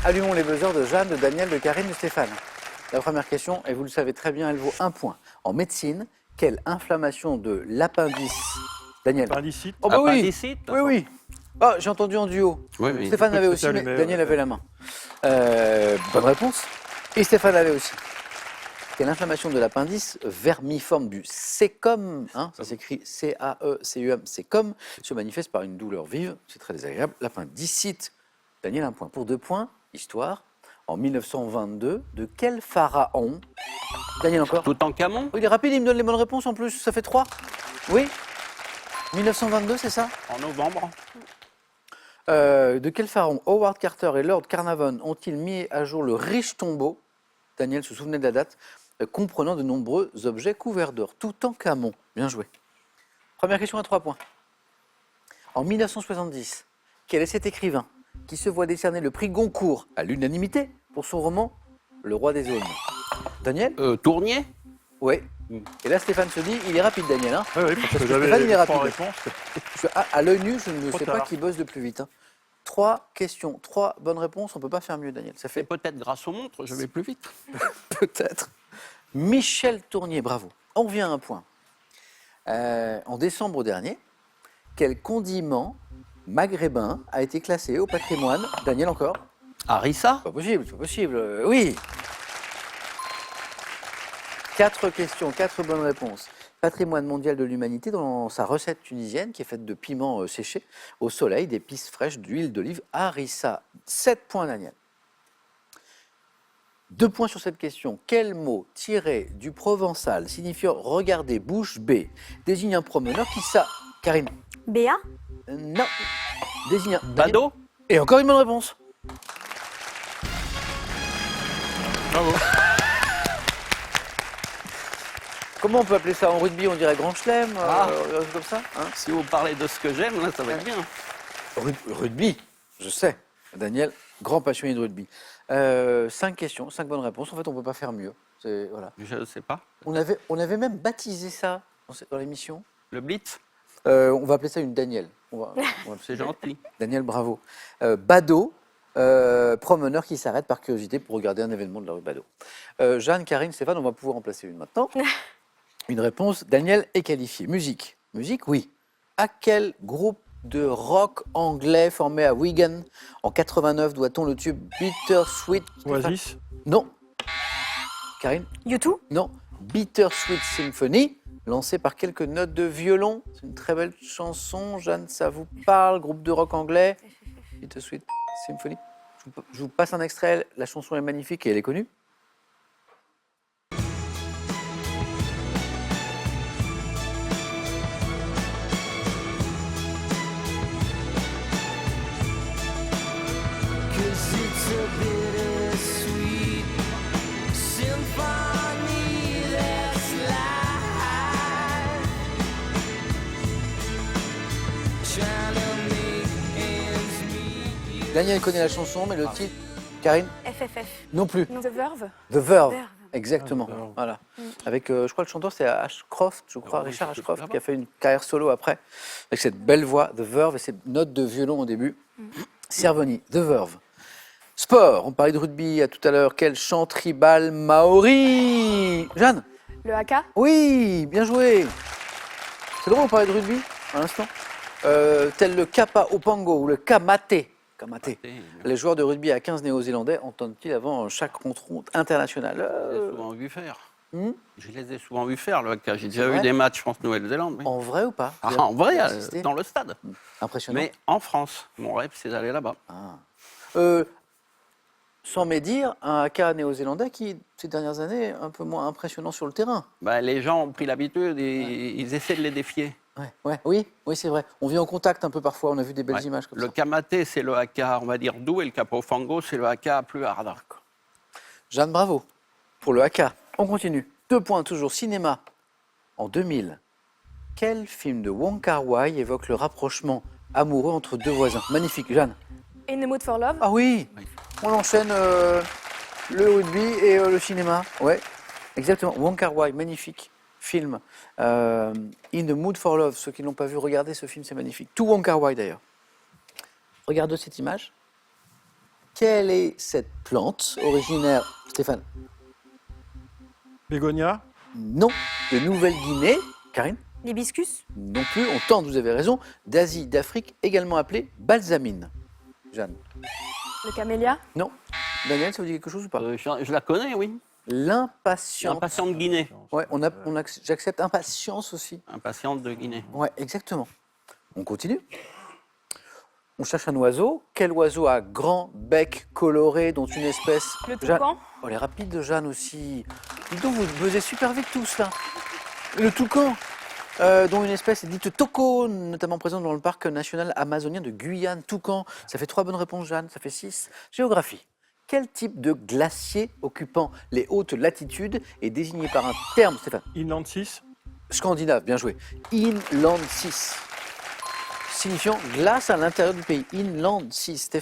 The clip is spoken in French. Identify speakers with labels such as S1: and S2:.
S1: Allumons les buzzers de Jeanne, de Daniel, de Karine, de Stéphane. La première question, et vous le savez très bien, elle vaut 1 point. En médecine, quelle inflammation de l'appendice Daniel.
S2: Appendicite.
S1: Oh bah oui.
S3: Appendicite.
S1: Oui, oui. Ah, j'ai entendu en duo.
S3: Oui, oui.
S1: Stéphane avait aussi, mais
S2: allumé,
S1: Daniel
S2: ouais.
S1: avait la main. Bonne réponse. Et Stéphane avait aussi. Quelle inflammation de l'appendice vermiforme du cécum, hein, ça s'écrit C-A-E-C-U-M, cécum, se manifeste par une douleur vive, c'est très désagréable. L'appendicite. Daniel, 1 point. Pour 2 points, histoire. En 1922, de quel pharaon Daniel encore.
S3: Toutankhamon.
S1: Il est rapide, il me donne les bonnes réponses en plus, ça fait 3. Oui 1922, c'est ça?
S3: En novembre.
S1: De quel pharaon Howard Carter et Lord Carnarvon ont-ils mis à jour le riche tombeau, Daniel se souvenait de la date, comprenant de nombreux objets couverts d'or? Toutankhamon. Bien joué. Première question à 3 points. En 1970, quel est cet écrivain qui se voit décerner le prix Goncourt à l'unanimité pour son roman Le Roi des Aulnes? Daniel?
S3: Tournier.
S1: Oui. Et là, Stéphane se dit, il est rapide, Daniel. Hein.
S2: Oui, parce que
S1: Stéphane, il est
S2: j'avais
S1: rapide.
S2: 3 réponses.
S1: À l'œil nu, je ne
S2: Trop
S1: sais pas
S2: tard.
S1: qui bosse le plus vite. 3 questions, 3 bonnes réponses, on ne peut pas faire mieux, Daniel. Ça
S3: Et
S1: fait
S3: peut-être grâce aux montres, je vais plus vite.
S1: peut-être. Michel Tournier, bravo. On revient à un point. En décembre dernier, quel condiment maghrébin a été classé au patrimoine? Daniel encore?
S3: Harissa.
S1: Pas possible, c'est pas possible. Oui. 4 questions, 4 bonnes réponses. Patrimoine mondial de l'humanité dans sa recette tunisienne qui est faite de piments séchés au soleil, d'épices fraîches, d'huile d'olive, harissa. 7 points, Daniel. 2 points sur cette question. Quel mot tiré du provençal signifiant regarder bouche bée désigne un promeneur qui Karine?
S4: Béa.
S1: Non. Désigne un...
S3: Bado.
S1: Et encore une bonne réponse.
S2: Bravo.
S1: Comment on peut appeler ça en rugby? On dirait grand chelem, comme ça hein.
S3: Si vous parlez de ce que j'aime, là, ça va être bien.
S1: Rugby, je sais. Daniel, grand passionné de rugby. 5 questions, 5 bonnes réponses. En fait, on ne peut pas faire mieux. Voilà.
S3: Je ne sais pas.
S1: On avait même baptisé ça dans l'émission.
S3: Le Blitz.
S1: On va appeler ça une Daniel. On va
S3: C'est gentil.
S1: Daniel, bravo. Bado, promeneur qui s'arrête par curiosité pour regarder un événement de la rue Bado. Jeanne, Karine, Stéphane, on va pouvoir en placer une maintenant. Une réponse, Daniel est qualifié. Musique. Musique, oui. À quel groupe de rock anglais formé à Wigan en 89 doit-on le tube Bittersweet
S2: Oasis.
S1: Non. Karine?
S4: U2.
S1: Non. Bittersweet Symphony, lancé par quelques notes de violon. C'est une très belle chanson. Jeanne, ça vous parle? Groupe de rock anglais. Bittersweet Symphony. Je vous passe un extrait. La chanson est magnifique et elle est connue. Daniel connaît la chanson, mais le titre, Karine?
S4: FFF.
S1: Non plus.
S4: Non, The Verve.
S1: The Verve.
S4: Verve.
S1: Exactement.
S2: The Verve.
S1: Voilà. Avec, je crois, le chanteur, c'est Ashcroft, je crois,
S3: Ah oui,
S1: Richard
S3: c'est
S1: Ashcroft,
S3: là-bas.
S1: qui a fait une carrière solo après, avec cette belle voix, The Verve, et ces notes de violon au début. Cervoni, The Verve. Sport, on parlait de rugby tout à l'heure. Quel chant tribal maori? Jeanne?
S4: Le haka.
S1: Oui, bien joué. C'est drôle, on parlait de rugby à l'instant. Tel le Kappa Opango ou le Kamate. Kamate. Les joueurs de rugby à 15 néo-zélandais entendent-ils avant chaque rencontre internationale?
S3: Je les ai souvent vu faire.
S1: Hmm
S3: Je les ai souvent vu faire, le haka. J'ai déjà
S1: vrai
S3: vu des matchs France-Nouvelle-Zélande. Oui.
S1: En vrai ou pas?
S3: Ah, en vrai,
S1: Vous avez assisté
S3: dans le stade.
S1: Impressionnant.
S3: Mais en France, mon rêve, c'est d'aller là-bas.
S1: Sans médire, un haka néo-zélandais qui, ces dernières années, est un peu moins impressionnant sur le terrain.
S3: Bah, les gens ont pris l'habitude et ils essaient de les défier.
S1: Oui, c'est vrai. On vient en contact un peu parfois, on a vu des belles
S3: Ouais.
S1: images comme
S3: Le
S1: ça.
S3: kamate, c'est le haka, on va dire, doux, et le kapofango, c'est le haka plus hard.
S1: Jeanne, bravo pour le haka. On continue. 2 points, toujours cinéma. En 2000, quel film de Wong Kar-wai évoque le rapprochement amoureux entre deux voisins? Magnifique, Jeanne.
S4: In the Mood for Love.
S1: Ah oui,
S3: Oui.
S1: on enchaîne le rugby et le cinéma. Ouais, exactement. Wong Kar-wai, magnifique film. In the Mood for Love, ceux qui ne l'ont pas vu, regardez ce film, c'est magnifique. Tout Wong Kar-wai d'ailleurs. Regardez cette image. Quelle est cette plante originaire, Stéphane?
S2: Bégonia.
S1: Non. De Nouvelle-Guinée. Karine?
S4: L'hibiscus.
S1: Non plus. On tente, vous avez raison. D'Asie, d'Afrique, également appelée balsamine. Jeanne?
S4: Le camélia.
S1: Non. Daniel, ça vous dit quelque chose ou pas?
S3: Je la connais, oui.
S1: L'impatience.
S3: Impatient de Guinée.
S1: Ouais, j'accepte impatience aussi.
S3: Impatiente de Guinée.
S1: Ouais, exactement. On continue. On cherche un oiseau. Quel oiseau a grand bec coloré dont une espèce...
S4: Le
S1: Jeanne-
S4: toucan.
S1: Oh, elle est rapide, Jeanne aussi. Dis donc, vous buzzez super vite tous là. Le toucan, dont une espèce est dite tauco, notamment présente dans le parc national amazonien de Guyane. Toucan, ça fait 3 bonnes réponses, Jeanne, ça fait 6. Géographie. Quel type de glacier occupant les hautes latitudes est désigné par un terme, Stéphane?
S2: Inland 6.
S1: Scandinave, bien joué. Inland 6. Signifiant glace à l'intérieur du pays. Inland 6. Stéphane?